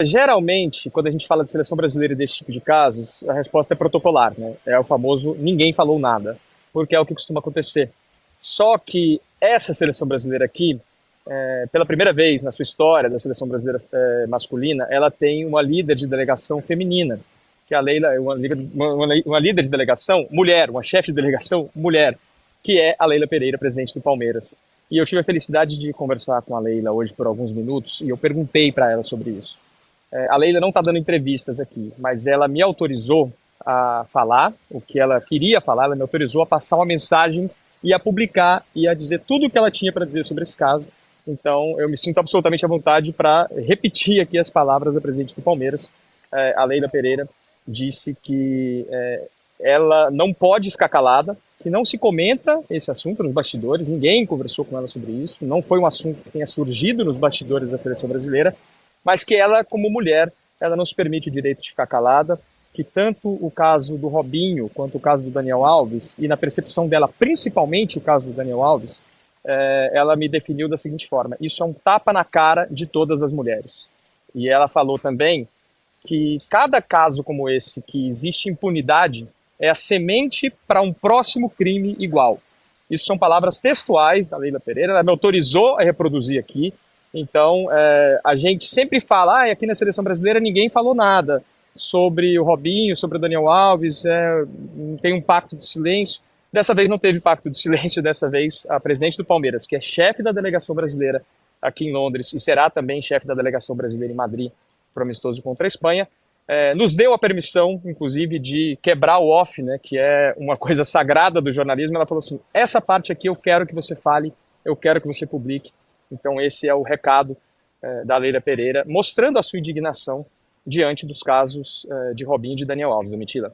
Geralmente, quando a gente fala de seleção brasileira e desse tipo de casos, a resposta é protocolar, né? É o famoso ninguém falou nada, porque é o que costuma acontecer. Só que essa seleção brasileira aqui, pela primeira vez na sua história da seleção brasileira masculina, ela tem uma líder de delegação feminina, que é a Leila, uma líder de delegação mulher, uma chefe de delegação mulher, que é a Leila Pereira, presidente do Palmeiras. E eu tive a felicidade de conversar com a Leila hoje por alguns minutos e eu perguntei para ela sobre isso. A Leila não está dando entrevistas aqui, mas ela me autorizou a falar o que ela queria falar, ela me autorizou a passar uma mensagem e a publicar e a dizer tudo o que ela tinha para dizer sobre esse caso. Então, eu me sinto absolutamente à vontade para repetir aqui as palavras da presidente do Palmeiras. A Leila Pereira disse que ela não pode ficar calada, que não se comenta esse assunto nos bastidores, ninguém conversou com ela sobre isso, não foi um assunto que tenha surgido nos bastidores da seleção brasileira, mas que ela, como mulher, ela não se permite o direito de ficar calada, que tanto o caso do Robinho quanto o caso do Daniel Alves, e na percepção dela, principalmente o caso do Daniel Alves, ela me definiu da seguinte forma: isso é um tapa na cara de todas as mulheres. E ela falou também que cada caso como esse, que existe impunidade, é a semente para um próximo crime igual. Isso são palavras textuais da Leila Pereira, ela me autorizou a reproduzir aqui. Então, a gente sempre fala, aqui na seleção brasileira ninguém falou nada sobre o Robinho, sobre o Daniel Alves, tem um pacto de silêncio. Dessa vez não teve pacto de silêncio, dessa vez a presidente do Palmeiras, que é chefe da delegação brasileira aqui em Londres e será também chefe da delegação brasileira em Madrid, para o amistoso contra a Espanha, nos deu a permissão, inclusive, de quebrar o off, né, que é uma coisa sagrada do jornalismo. Ela falou assim, essa parte aqui eu quero que você fale, eu quero que você publique. Então esse é o recado da Leila Pereira, mostrando a sua indignação diante dos casos de Robinho e de Daniel Alves, Domitila.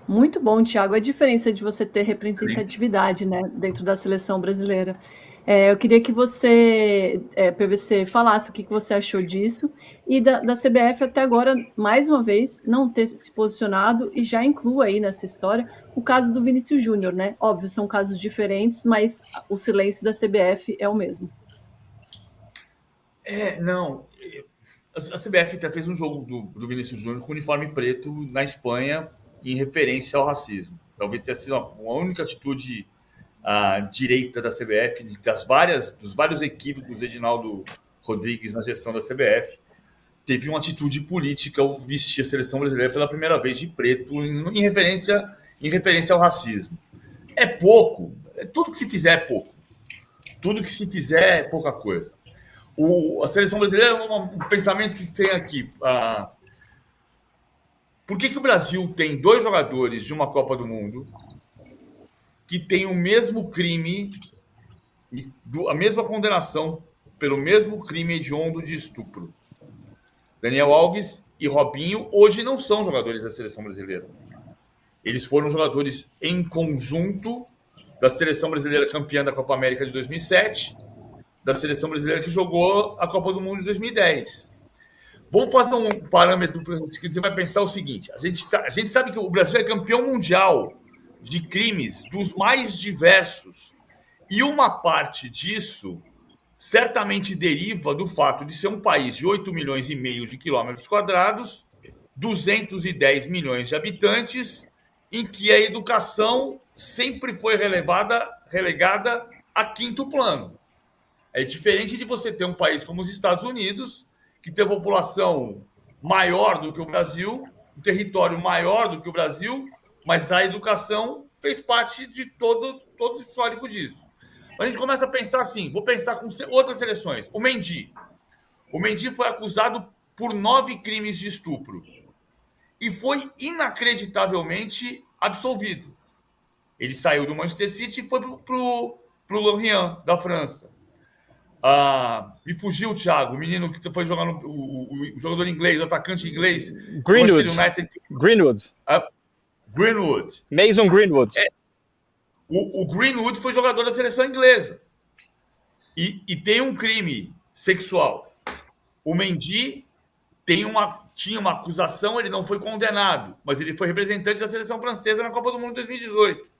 Muito bom, Thiago. A diferença de você ter representatividade, né, dentro da seleção brasileira. Eu queria que você, PVC, falasse o que você achou disso e da CBF até agora, mais uma vez, não ter se posicionado e já inclua aí nessa história o caso do Vinícius Júnior, né? Óbvio, são casos diferentes, mas o silêncio da CBF é o mesmo. Não. A CBF até fez um jogo do Vinícius Júnior com uniforme preto na Espanha em referência ao racismo. Talvez tenha sido uma única atitude direita da CBF, dos vários equívocos do Edinaldo Rodrigues na gestão da CBF, teve uma atitude política ao vestir a seleção brasileira pela primeira vez de preto em referência ao racismo. É pouco. Tudo que se fizer é pouco. Tudo que se fizer é pouca coisa. A seleção brasileira é um pensamento que tem aqui. Por que o Brasil tem 2 jogadores de uma Copa do Mundo que têm o mesmo crime, a mesma condenação pelo mesmo crime hediondo de estupro? Daniel Alves e Robinho hoje não são jogadores da seleção brasileira. Eles foram jogadores em conjunto da seleção brasileira campeã da Copa América de 2007, da seleção brasileira que jogou a Copa do Mundo de 2010. Vamos fazer um parâmetro que você vai pensar o seguinte: a gente sabe que o Brasil é campeão mundial de crimes dos mais diversos. E uma parte disso certamente deriva do fato de ser um país de 8 milhões e meio de quilômetros quadrados, 210 milhões de habitantes, em que a educação sempre foi relegada a quinto plano. É diferente de você ter um país como os Estados Unidos, que tem uma população maior do que o Brasil, um território maior do que o Brasil, mas a educação fez parte de todo o histórico disso. A gente começa a pensar assim, vou pensar com outras seleções. O Mendy foi acusado por 9 crimes de estupro e foi inacreditavelmente absolvido. Ele saiu do Manchester City e foi pro Lorient, da França. Me fugiu, Thiago, o menino que foi jogar o jogador inglês, o atacante inglês. Greenwood. Mason Greenwood. O Greenwood foi jogador da seleção inglesa. E tem um crime sexual. O Mendy tinha uma acusação, ele não foi condenado, mas ele foi representante da seleção francesa na Copa do Mundo de 2018.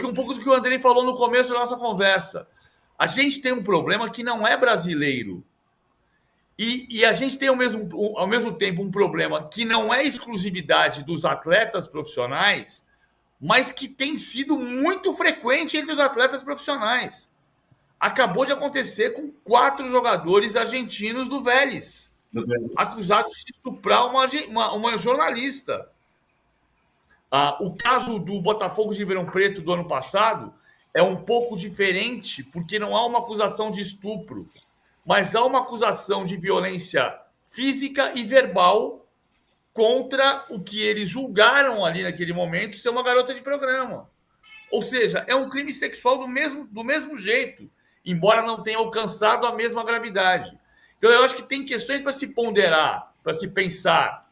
Um pouco do que o Andrei falou no começo da nossa conversa. A gente tem um problema que não é brasileiro E a gente tem ao mesmo tempo um problema que não é exclusividade dos atletas profissionais, mas que tem sido muito frequente entre os atletas profissionais. Acabou de acontecer com 4 jogadores argentinos do Vélez, acusados de estuprar uma jornalista. O caso do Botafogo de Ribeirão Preto do ano passado é um pouco diferente, porque não há uma acusação de estupro, mas há uma acusação de violência física e verbal contra o que eles julgaram ali naquele momento ser uma garota de programa. Ou seja, é um crime sexual do mesmo jeito, embora não tenha alcançado a mesma gravidade. Então, eu acho que tem questões para se ponderar, para se pensar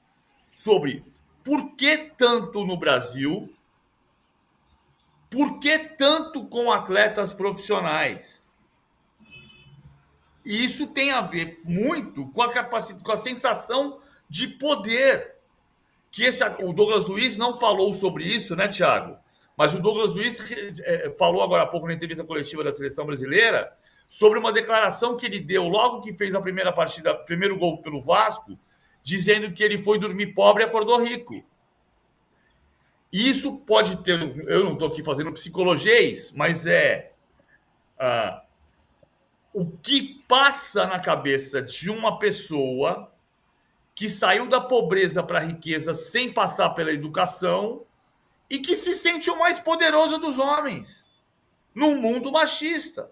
sobre por que tanto no Brasil, por que tanto com atletas profissionais. E isso tem a ver muito com a sensação de poder. O Douglas Luiz não falou sobre isso, né, Thiago? Mas o Douglas Luiz falou agora há pouco na entrevista coletiva da Seleção Brasileira sobre uma declaração que ele deu logo que fez a primeira partida, primeiro gol pelo Vasco, dizendo que ele foi dormir pobre e acordou rico. Isso pode ter... Eu não estou aqui fazendo psicologês, mas o que passa na cabeça de uma pessoa que saiu da pobreza para a riqueza sem passar pela educação e que se sente o mais poderoso dos homens num mundo machista.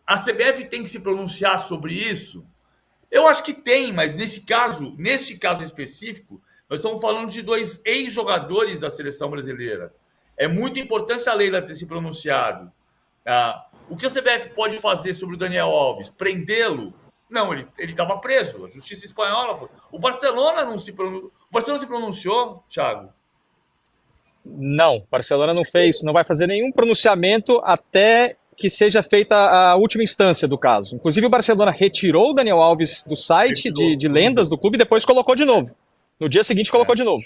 A CBF tem que se pronunciar sobre isso? Eu acho que tem, mas neste caso específico, nós estamos falando de 2 ex-jogadores da seleção brasileira. É muito importante a Leila ter se pronunciado. O que a CBF pode fazer sobre o Daniel Alves? Prendê-lo? Não, ele estava preso. A justiça espanhola... O Barcelona não se pronunciou. O Barcelona se pronunciou, Thiago? Não, o Barcelona não vai fazer nenhum pronunciamento até que seja feita a última instância do caso. Inclusive, o Barcelona retirou o Daniel Alves do site de lendas do clube e depois colocou de novo. No dia seguinte, colocou de novo.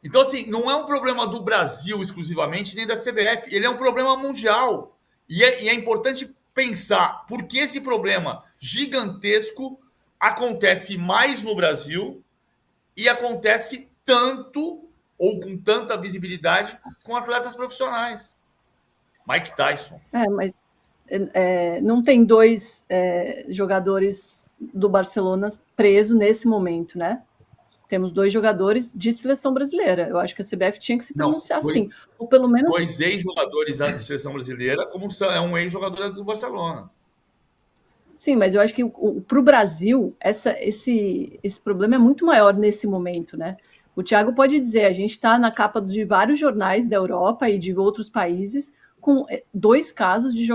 Então, assim, não é um problema do Brasil exclusivamente, nem da CBF. Ele é um problema mundial. E é importante pensar por que esse problema gigantesco acontece mais no Brasil e acontece tanto ou com tanta visibilidade com atletas profissionais. Mike Tyson. Mas não tem 2 jogadores do Barcelona presos nesse momento, né? Temos 2 jogadores de seleção brasileira. Eu acho que a CBF tinha que se pronunciar sim. Ou pelo menos 2 ex-jogadores da seleção brasileira, como é um ex-jogador do Barcelona. Sim, mas eu acho que para o Brasil, esse problema é muito maior nesse momento, né? O Thiago pode dizer, a gente está na capa de vários jornais da Europa e de outros países com 2 casos de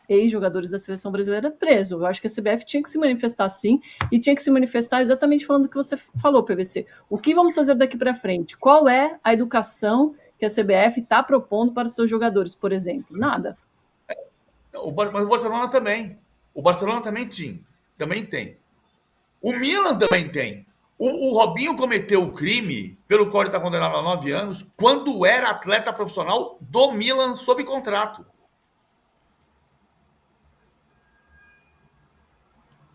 ex-jogadores da seleção brasileira presos. Eu acho que a CBF tinha que se manifestar sim, e tinha que se manifestar exatamente falando o que você falou, PVC. O que vamos fazer daqui para frente? Qual é a educação que a CBF está propondo para os seus jogadores, por exemplo? Nada. Mas o Barcelona também. O Barcelona também tem. O Milan também tem. O Robinho cometeu o crime pelo qual ele está condenado a 9 anos quando era atleta profissional do Milan sob contrato.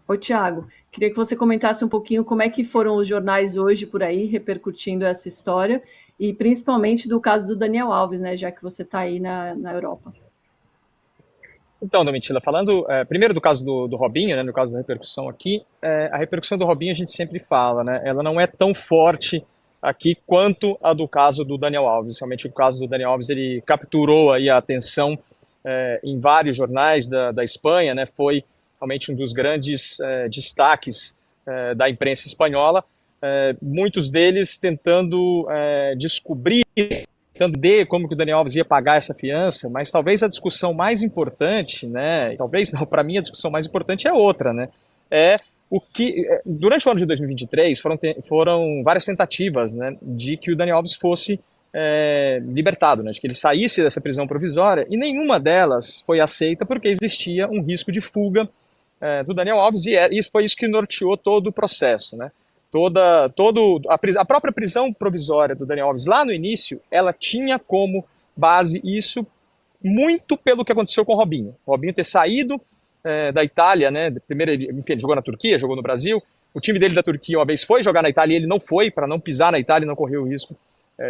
Ô, Thiago, queria que você comentasse um pouquinho como é que foram os jornais hoje por aí repercutindo essa história e principalmente do caso do Daniel Alves, né, já que você está aí na Europa. Então, Domitila, falando primeiro do caso do Robinho, né, no caso da repercussão aqui, a repercussão do Robinho a gente sempre fala, né, ela não é tão forte aqui quanto a do caso do Daniel Alves. Realmente o caso do Daniel Alves ele capturou aí a atenção em vários jornais da Espanha, né, foi realmente um dos grandes destaques da imprensa espanhola, muitos deles tentando descobrir como que o Daniel Alves ia pagar essa fiança, mas talvez a discussão mais importante, né, talvez não, para mim a discussão mais importante é outra, né, o que, durante o ano de 2023 foram várias tentativas, né, de que o Daniel Alves fosse libertado, né, de que ele saísse dessa prisão provisória, e nenhuma delas foi aceita porque existia um risco de fuga do Daniel Alves, e foi isso que norteou todo o processo, né. A própria prisão provisória do Daniel Alves lá no início, ela tinha como base isso muito pelo que aconteceu com o Robinho. O Robinho ter saído da Itália, né? Primeiro ele jogou na Turquia, jogou no Brasil. O time dele da Turquia uma vez foi jogar na Itália e ele não foi, para não pisar na Itália e não correr o risco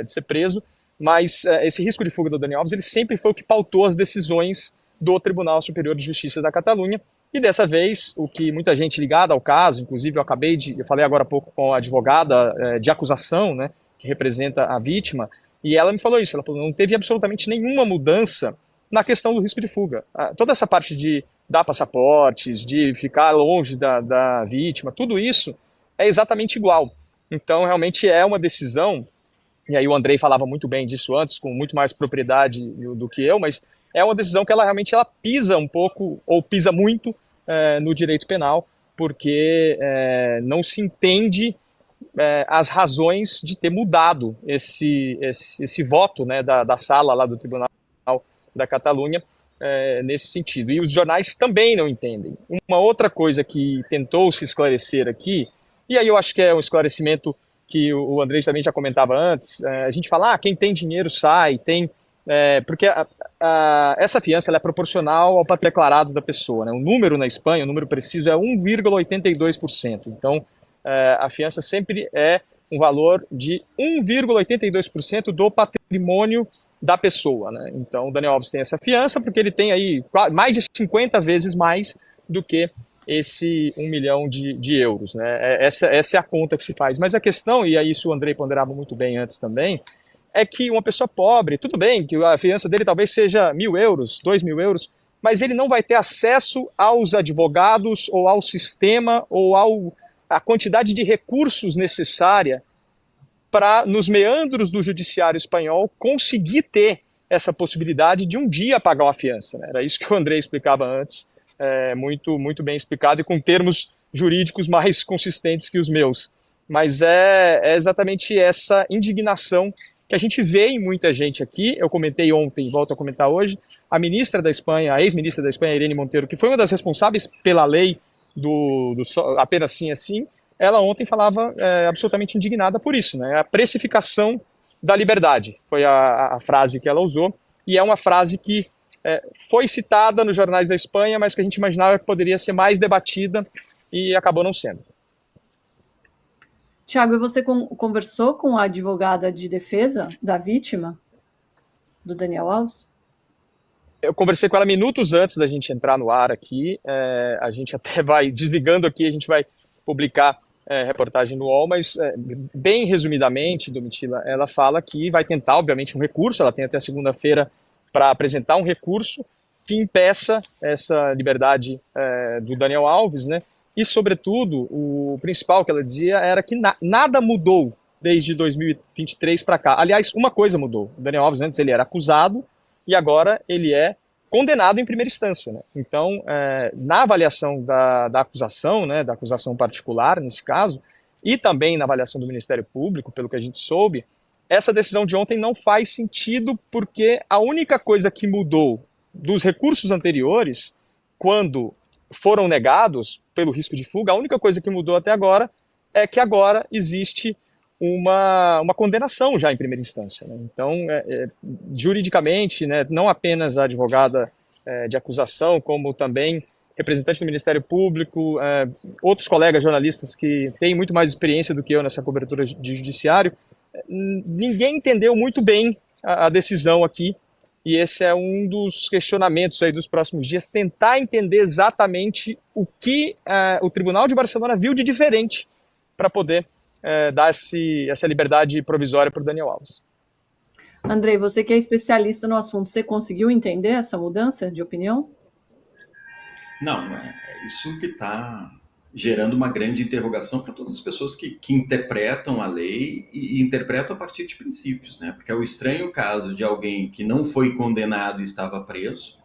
de ser preso. Mas esse risco de fuga do Dani Alves, ele sempre foi o que pautou as decisões do Tribunal Superior de Justiça da Catalunha. E dessa vez, o que muita gente ligada ao caso, inclusive eu falei agora há pouco com a advogada de acusação, né, que representa a vítima, e ela me falou isso, ela falou, não teve absolutamente nenhuma mudança na questão do risco de fuga. Toda essa parte de dar passaportes, de ficar longe da vítima, tudo isso é exatamente igual. Então, realmente é uma decisão, e aí o Andrei falava muito bem disso antes, com muito mais propriedade do que eu, mas é uma decisão que ela realmente pisa um pouco, ou pisa muito, no direito penal, porque não se entende as razões de ter mudado esse voto, né, da sala lá do Tribunal da Catalunha nesse sentido. E os jornais também não entendem. Uma outra coisa que tentou se esclarecer aqui, e aí eu acho que é um esclarecimento que o Andrei também já comentava antes, a gente fala, quem tem dinheiro sai, porque essa fiança ela é proporcional ao patrimônio declarado da pessoa, né? O número na Espanha, o número preciso é 1,82%. Então, a fiança sempre é um valor de 1,82% do patrimônio da pessoa, né? Então, o Daniel Alves tem essa fiança porque ele tem aí mais de 50 vezes mais do que esse 1 milhão de euros, né? Essa é a conta que se faz. Mas a questão, e aí isso o Andrei ponderava muito bem antes também, é que uma pessoa pobre, tudo bem que a fiança dele talvez seja 1.000 euros, 2.000 euros, mas ele não vai ter acesso aos advogados ou ao sistema ou à quantidade de recursos necessária para, nos meandros do judiciário espanhol, conseguir ter essa possibilidade de um dia pagar uma fiança, né? Era isso que o Andrei explicava antes, muito, muito bem explicado e com termos jurídicos mais consistentes que os meus. Mas é exatamente essa indignação que a gente vê em muita gente aqui. Eu comentei ontem, volto a comentar hoje, a ministra da Espanha, a ex-ministra da Espanha, Irene Montero, que foi uma das responsáveis pela lei do apenas sim é sim, ela ontem falava absolutamente indignada por isso, né? A precificação da liberdade, foi a frase que ela usou, e é uma frase que foi citada nos jornais da Espanha, mas que a gente imaginava que poderia ser mais debatida e acabou não sendo. Tiago, e você conversou com a advogada de defesa da vítima, do Daniel Alves? Eu conversei com ela minutos antes da gente entrar no ar aqui, a gente até vai, desligando aqui, a gente vai publicar reportagem no UOL, mas bem resumidamente, Domitila, ela fala que vai tentar, obviamente, um recurso, ela tem até segunda-feira para apresentar um recurso que impeça essa liberdade do Daniel Alves, né? E, sobretudo, o principal que ela dizia era que nada mudou desde 2023 para cá. Aliás, uma coisa mudou. O Daniel Alves antes ele era acusado e agora ele é condenado em primeira instância, né? Então, na avaliação da acusação, né, da acusação particular, nesse caso, e também na avaliação do Ministério Público, pelo que a gente soube, essa decisão de ontem não faz sentido porque a única coisa que mudou dos recursos anteriores, quando foram negados pelo risco de fuga, a única coisa que mudou até agora é que agora existe uma condenação já em primeira instância, né? Então, juridicamente, né, não apenas a advogada de acusação, como também representante do Ministério Público, outros colegas jornalistas que têm muito mais experiência do que eu nessa cobertura de judiciário, ninguém entendeu muito bem a decisão aqui, e esse é um dos questionamentos aí dos próximos dias, tentar entender exatamente o que o Tribunal de Barcelona viu de diferente para poder dar essa liberdade provisória para o Daniel Alves. Andrei, você que é especialista no assunto, você conseguiu entender essa mudança de opinião? Não, é isso que está gerando uma grande interrogação para todas as pessoas que interpretam a lei e interpretam a partir de princípios, né? Porque é o estranho caso de alguém que não foi condenado e estava preso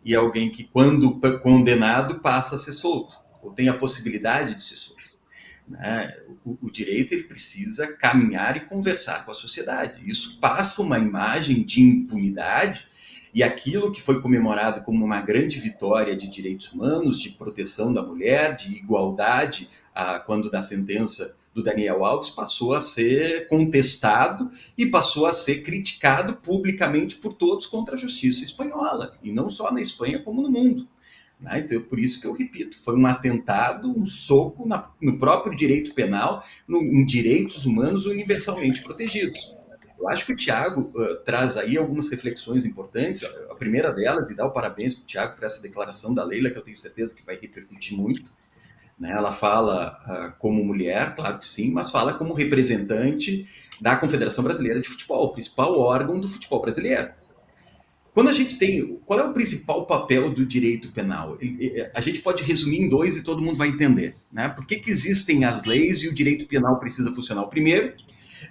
e alguém que, quando condenado, passa a ser solto, ou tem a possibilidade de ser solto, né? O direito ele precisa caminhar e conversar com a sociedade. Isso passa uma imagem de impunidade. E aquilo que foi comemorado como uma grande vitória de direitos humanos, de proteção da mulher, de igualdade, quando da sentença do Daniel Alves, passou a ser contestado e passou a ser criticado publicamente por todos contra a justiça espanhola, e não só na Espanha como no mundo, Né? Então, por isso que eu repito, foi um atentado, um soco no próprio direito penal, em direitos humanos universalmente protegidos. Eu acho que o Tiago traz aí algumas reflexões importantes. A primeira delas, e dá o parabéns para o Tiago por essa declaração da Leila, que eu tenho certeza que vai repercutir muito. Né? Ela fala como mulher, claro que sim, mas fala como representante da Confederação Brasileira de Futebol, o principal órgão do futebol brasileiro. Quando a gente tem... Qual é o principal papel do direito penal? A gente pode resumir em 2 e todo mundo vai entender. Né? Por que existem as leis e o direito penal precisa funcionar? O primeiro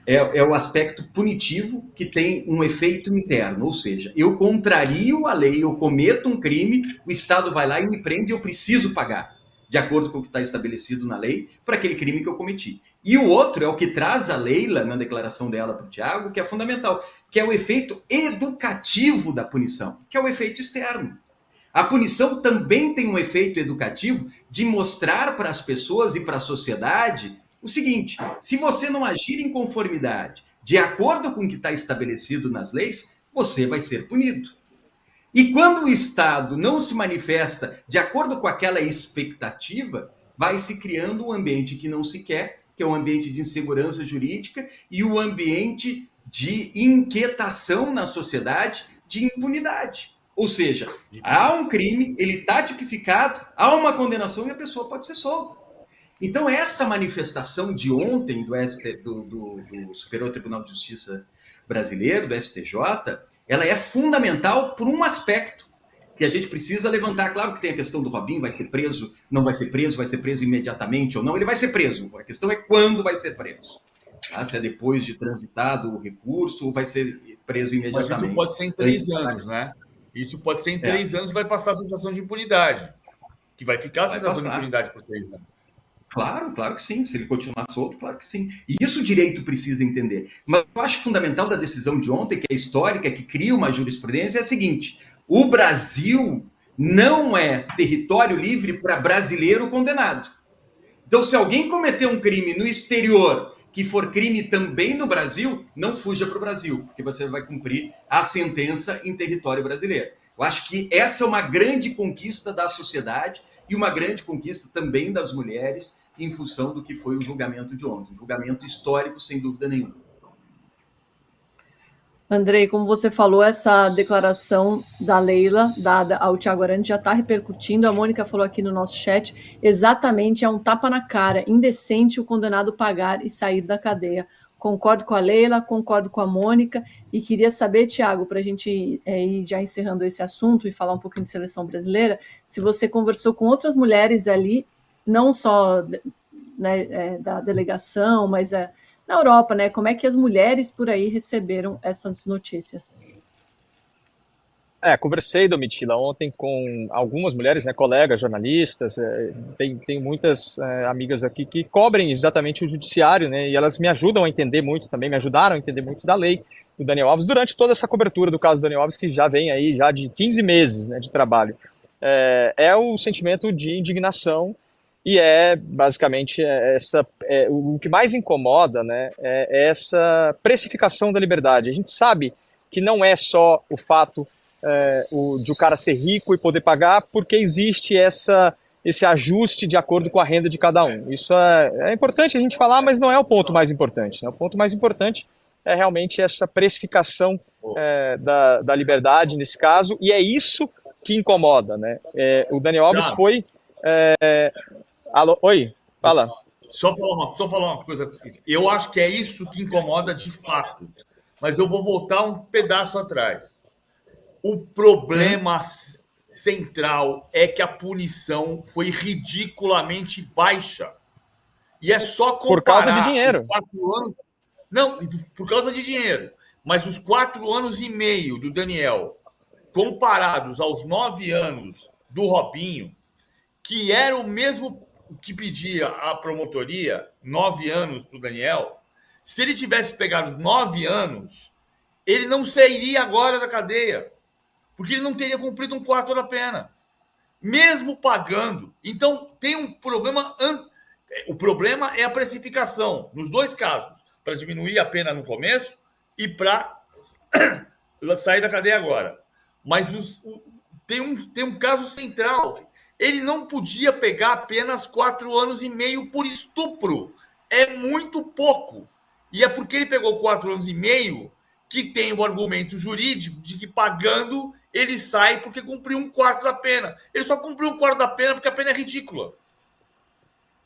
é o aspecto punitivo, que tem um efeito interno, ou seja, eu contrario a lei, eu cometo um crime, o Estado vai lá e me prende e eu preciso pagar, de acordo com o que está estabelecido na lei, para aquele crime que eu cometi. E o outro é o que traz a Leila, na declaração dela para o Tiago, que é fundamental, que é o efeito educativo da punição, que é o efeito externo. A punição também tem um efeito educativo de mostrar para as pessoas e para a sociedade o seguinte: se você não agir em conformidade, de acordo com o que está estabelecido nas leis, você vai ser punido. E quando o Estado não se manifesta de acordo com aquela expectativa, vai se criando um ambiente que não se quer, que é um ambiente de insegurança jurídica e o ambiente de inquietação na sociedade, de impunidade. Ou seja, há um crime, ele está tipificado, há uma condenação e a pessoa pode ser solta. Então, essa manifestação de ontem do Superior Tribunal de Justiça brasileiro, do STJ, ela é fundamental por um aspecto que a gente precisa levantar. Claro que tem a questão do Robinho, vai ser preso, não vai ser preso imediatamente ou não, ele vai ser preso. A questão é quando vai ser preso. Tá? Se é depois de transitado o recurso ou vai ser preso imediatamente. Mas isso pode ser em 3 anos, né? Isso pode ser em 3 anos e vai passar a sensação de impunidade. Que vai ficar a sensação de impunidade por 3 anos. Claro que sim. Se ele continuar solto, claro que sim. E isso o direito precisa entender. Mas eu acho fundamental da decisão de ontem, que é histórica, que cria uma jurisprudência, é a seguinte: o Brasil não é território livre para brasileiro condenado. Então, se alguém cometer um crime no exterior, que for crime também no Brasil, não fuja para o Brasil, porque você vai cumprir a sentença em território brasileiro. Eu acho que essa é uma grande conquista da sociedade e uma grande conquista também das mulheres em função do que foi o julgamento de ontem. Um julgamento histórico, sem dúvida nenhuma. Andrei, como você falou, essa declaração da Leila, dada ao Tiago Arandi, já está repercutindo. A Mônica falou aqui no nosso chat, exatamente, é um tapa na cara, indecente o condenado pagar e sair da cadeia. Concordo com a Leila, concordo com a Mônica, e queria saber, Tiago, para a gente ir já encerrando esse assunto e falar um pouquinho de seleção brasileira, se você conversou com outras mulheres ali, não só né, da delegação, mas na Europa, né? Como é que as mulheres por aí receberam essas notícias? Conversei, Domitila, ontem com algumas mulheres, né, colegas, jornalistas, tem muitas amigas aqui que cobrem exatamente o judiciário, né, e elas me ajudam a entender muito também, me ajudaram a entender muito da lei do Daniel Alves durante toda essa cobertura do caso do Daniel Alves, que já vem aí já de 15 meses, né, de trabalho. É o sentimento de indignação e basicamente o que mais incomoda, né, é essa precificação da liberdade. A gente sabe que não é só o fato de o cara ser rico e poder pagar, porque existe esse ajuste de acordo com a renda de cada um. Isso é importante a gente falar, mas não é o ponto mais importante, né? O ponto mais importante é realmente essa precificação da liberdade nesse caso, e é isso que incomoda, né? O Daniel Alves foi... Alô? Oi? Fala. Só falar uma coisa. Eu acho que é isso que incomoda de fato, mas eu vou voltar um pedaço atrás. O problema central é que a punição foi ridiculamente baixa. E é só comparar... Por causa de dinheiro. Os 4 anos... Não, por causa de dinheiro. Mas os 4 anos e meio do Daniel, comparados aos 9 anos do Robinho, que era o mesmo que pedia a promotoria, 9 anos para o Daniel, se ele tivesse pegado 9 anos, ele não sairia agora da cadeia, porque ele não teria cumprido 1/4 da pena, mesmo pagando. Então, tem um problema. O problema é a precificação, nos 2 casos, para diminuir a pena no começo e para sair da cadeia agora. Mas tem um caso central, ele não podia pegar apenas 4 anos e meio por estupro. É muito pouco. E é porque ele pegou 4 anos e meio que tem o argumento jurídico de que pagando ele sai porque cumpriu 1/4 da pena. Ele só cumpriu 1/4 da pena porque a pena é ridícula.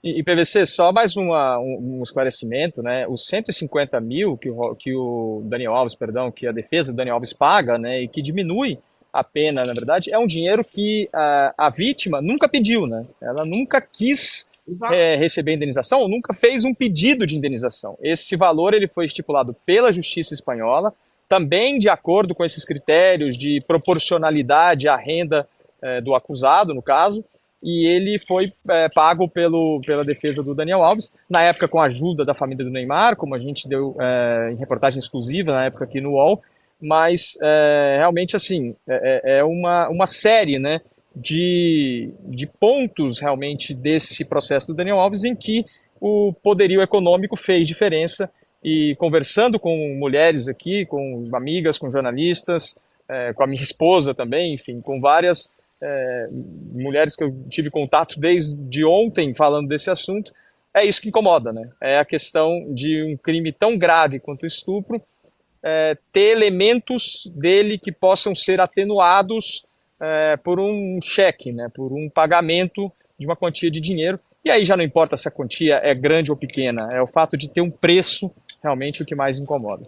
E PVC, só mais um esclarecimento, né? Os 150 mil que o Daniel Alves, perdão, que a defesa do Daniel Alves paga, né, e que diminui a pena, na verdade, é um dinheiro que a vítima nunca pediu, né? Ela nunca quis receber indenização, ou nunca fez um pedido de indenização. Esse valor ele foi estipulado pela Justiça Espanhola, também de acordo com esses critérios de proporcionalidade à renda do acusado, no caso, e ele foi pago pela defesa do Daniel Alves, na época com a ajuda da família do Neymar, como a gente deu em reportagem exclusiva na época aqui no UOL, mas realmente assim, é uma série, né, de pontos realmente desse processo do Daniel Alves em que o poderio econômico fez diferença, e conversando com mulheres aqui, com amigas, com jornalistas, com a minha esposa também, enfim, com várias mulheres que eu tive contato desde ontem falando desse assunto, é isso que incomoda, né? É a questão de um crime tão grave quanto o estupro ter elementos dele que possam ser atenuados por um cheque, né? Por um pagamento de uma quantia de dinheiro. E aí já não importa se a quantia é grande ou pequena, é o fato de ter um preço realmente o que mais incomoda.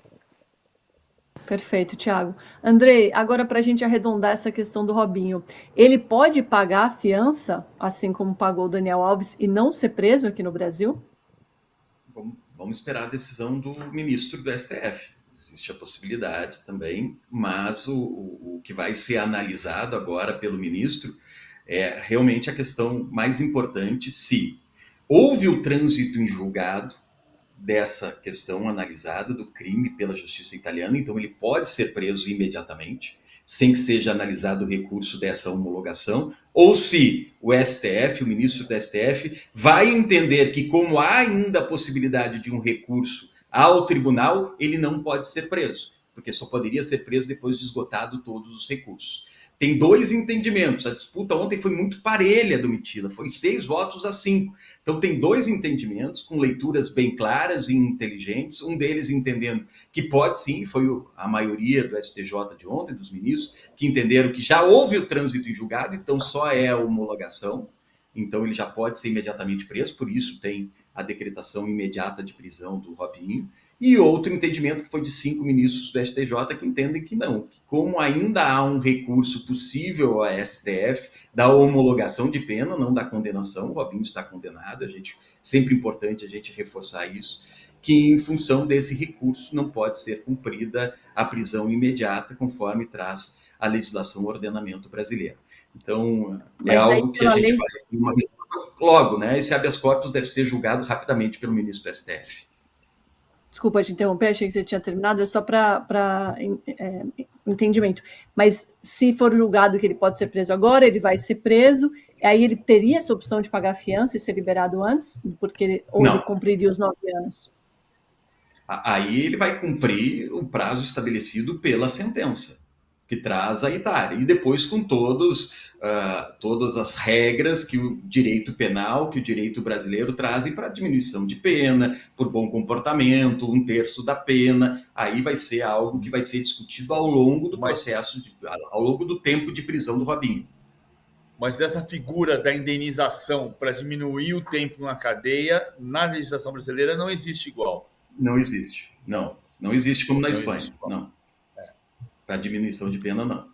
Perfeito, Thiago. Andrei, agora para a gente arredondar essa questão do Robinho, ele pode pagar a fiança, assim como pagou o Daniel Alves, e não ser preso aqui no Brasil? Vamos esperar a decisão do ministro do STF. Existe a possibilidade também, mas o que vai ser analisado agora pelo ministro é realmente a questão mais importante, se houve o trânsito em julgado dessa questão analisada do crime pela justiça italiana, então ele pode ser preso imediatamente, sem que seja analisado o recurso dessa homologação, ou se o STF, o ministro do STF, vai entender que como há ainda a possibilidade de um recurso ao tribunal, ele não pode ser preso, porque só poderia ser preso depois de esgotado todos os recursos. Tem 2 entendimentos, a disputa ontem foi muito parelha do Mitila, foi 6-5. Então tem 2 entendimentos com leituras bem claras e inteligentes, um deles entendendo que pode sim, foi a maioria do STJ de ontem, dos ministros, que entenderam que já houve o trânsito em julgado, então só é a homologação, então ele já pode ser imediatamente preso, por isso tem a decretação imediata de prisão do Robinho. E outro entendimento que foi de 5 ministros do STJ que entendem que não, que como ainda há um recurso possível ao STF da homologação de pena, não da condenação, o Robinho está condenado, sempre importante a gente reforçar isso, que em função desse recurso não pode ser cumprida a prisão imediata, conforme traz a legislação o ordenamento brasileiro. Então, algo que a gente vai ter uma resposta logo, né? Esse habeas corpus deve ser julgado rapidamente pelo ministro do STF. Desculpa te interromper, achei que você tinha terminado, é só para entendimento. Mas se for julgado que ele pode ser preso agora, ele vai ser preso, aí ele teria essa opção de pagar a fiança e ser liberado antes? Porque ele cumpriria os 9 anos? Aí ele vai cumprir o prazo estabelecido pela sentença, que traz a Itália, e depois com todas as regras que o direito penal, que o direito brasileiro trazem para diminuição de pena, por bom comportamento, 1/3 da pena, aí vai ser algo que vai ser discutido ao longo do processo, ao longo do tempo de prisão do Robinho. Mas essa figura da indenização para diminuir o tempo na cadeia, na legislação brasileira, não existe igual. Não existe, não existe como na Espanha, não. Para diminuição de pena, não.